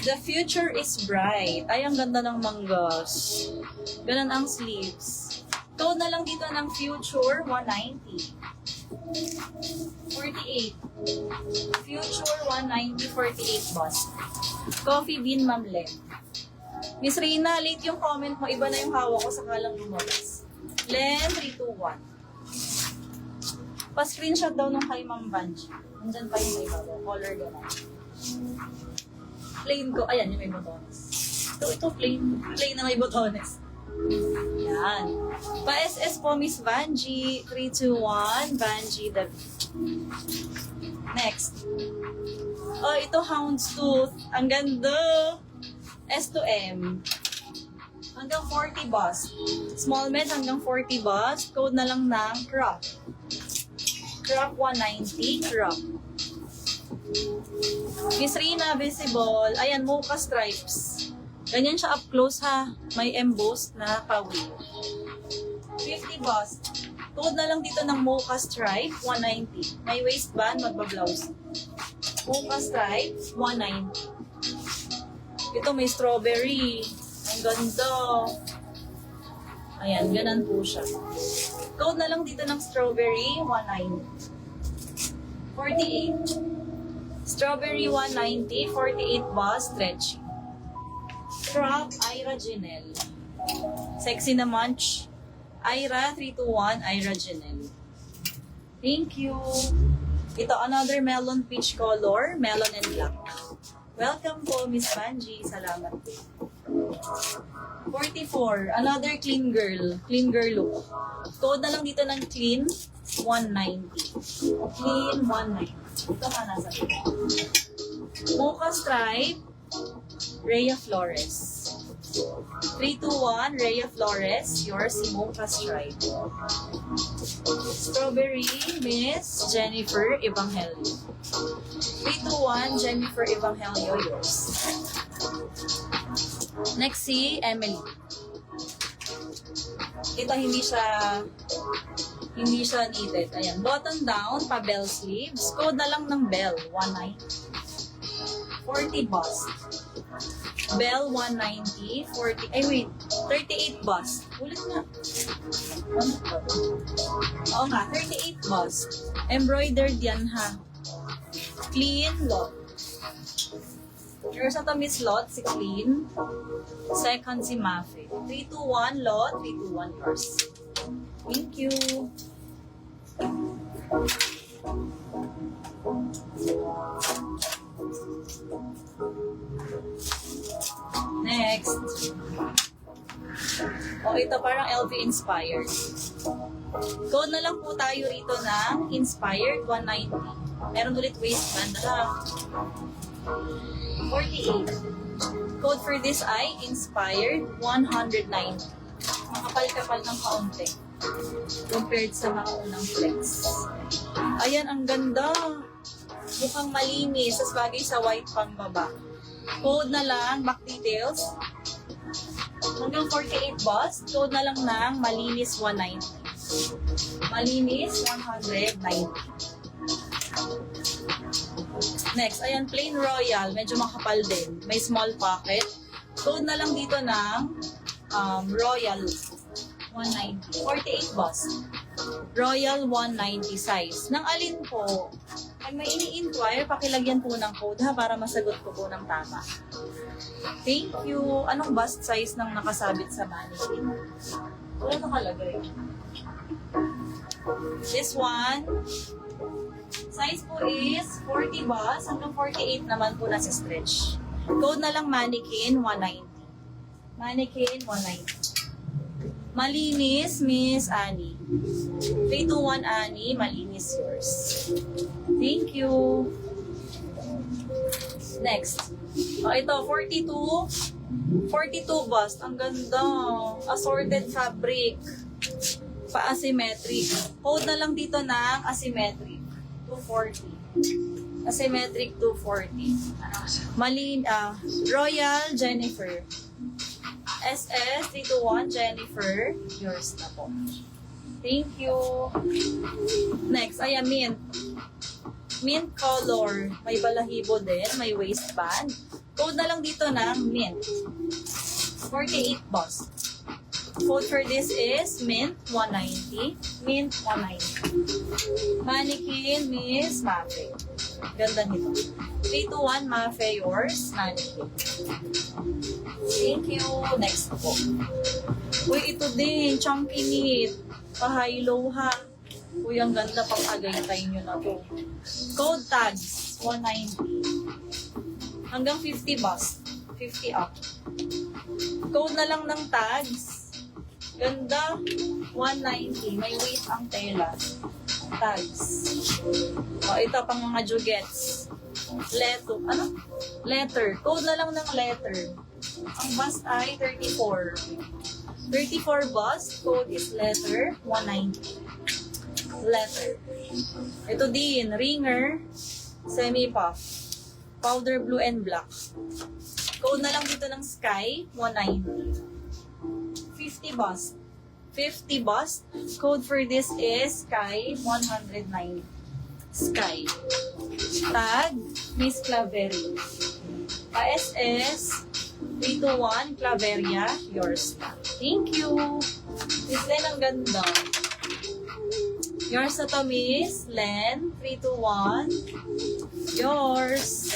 The future is bright. Ay, ang ganda ng manggas. Ganun ang sleeves. Code na lang dito ng future, 190. 48. Future, 190, 48 bust. Coffee bean, Ma'am Len. Miss Reina, late yung comment mo. Iba na yung hawak ko sa kalang lumabas. Len, 321. Pa-screenshot daw nung kay Ma'am Banji. Nandyan pa yung may bago. Color gano'n. Plain ko. Ayan, yung may botones. Ito plain na may botones. Yan. Pa-SS po, Miss Banji. 321, Banji David. Next. Oh, ito Houndstooth. Ang ganda. S to M. Hanggang 40 bust. Small med hanggang 40 bust. Code na lang ng crop. Crop 190, crop. Miss Rina, visible. Ayan, mocha stripes. Ganyan siya up close ha. May embossed na kawil. 50 bust. Code na lang dito ng mocha stripe, 190. May waistband, magbablouse. Mocha stripe, 190. Ito may strawberry. Ang ganda. Ayan, ganun po siya. Code na lang dito ng strawberry, 190. 48. Strawberry, 190. 48 bust, stretchy. Crop, Ira Janelle. Sexy na munch. Ira, 321, Ira Janelle. Thank you. Ito, another melon peach color, melon and black. Welcome po, Miss Banji. Salamat po. 44, another clean girl look. Code na lang dito ng clean, 190. Clean, 190. Ito ka nasa ito. Mocha stripe, Rhea Flores. 321, Rhea Flores, yours si Mocha stripe. Strawberry, Miss Jennifer Evangelio. 321, Jennifer Evangelio, yours. Next si Emily. Ito hindi siya needed. Ayan, button down, pa bell sleeves. Code na lang ng bell, 190. 40 bust. Bell, 190. 40, ay wait, 38 bust. Ulit nga. Ano ba? Oo nga, 38 bust. Embroidered yan ha. Clean lot. First na to Miss Lot, si Clean. Second si Mafe. 321 Lot, 321 yours. Thank you. Next. Oh, ito parang LV inspired. Code na lang po tayo rito ng inspired 190. Meron ulit waistband na 48. Code for this ay inspired 190. Makapal-kapal ng kaunti compared sa mga unang flex. Ayan, ang ganda. Mukhang malinis. Sa bagay sa white pang baba. Code na lang, back details. Hanggang 48 bust. Code na lang ng malinis 190. Malinis 190. Next, ayan, plain royal. Medyo makapal din. May small pocket. Code na lang dito ng royal 190. 48 bust. Royal 190 size. Nang alin po, pag may ini-inquire, pakilagyan po ng code ha para masagot ko po ng tama. Thank you. Anong bust size ng nakasabit sa mannequin? Wala nakalagay. This one, size po is 40 bust hanggang 48 naman po nasa stretch. Code na lang mannequin 190. Mannequin 190. Malinis, Miss Annie. 321 Annie, malinis yours. Thank you. Next. Oh, ito, 42 bust. Ang ganda. Assorted fabric. Pa-asymmetric. Code na lang dito ng asymmetric. 240. Asymmetric 240. Royal Jennifer. SS 321 Jennifer. Yours na po. Thank you. Next, ayan, mint. Mint color. May balahibo din. May waistband. Code na lang dito ng mint. 48 bust. Code for this is mint 190. Mint 190. Mannequin, Miss Mafe. Ganda nito. 3 to 1, Mafe, yours. Mannequin. Thank you. Next po. Uy, ito din. Chunky knit. Pa-high-low ha. Uy, ang ganda pang agay-tay nyo na to. Code tags, 190. Hanggang 50 bust. 50 up. Code na lang ng tags. Ganda. 190. May weight ang tela. Tags. O, ito pang mga jugets. Letter. Ano? Letter. Code na lang ng letter. Ang bust ay 34. 34 bust. Code is letter. 190. Letter. Ito din. Ringer. Semi-puff. Powder blue and black. Code na lang dito ng sky. 190. 50 bust. 50 bust. Code for this is sky 190. Sky. Tag, Miss Claveria. PSS 321 Claveria, yours na. Thank you. Miss Len, ang ganda. Yours na to, Miss Len 321. Yours.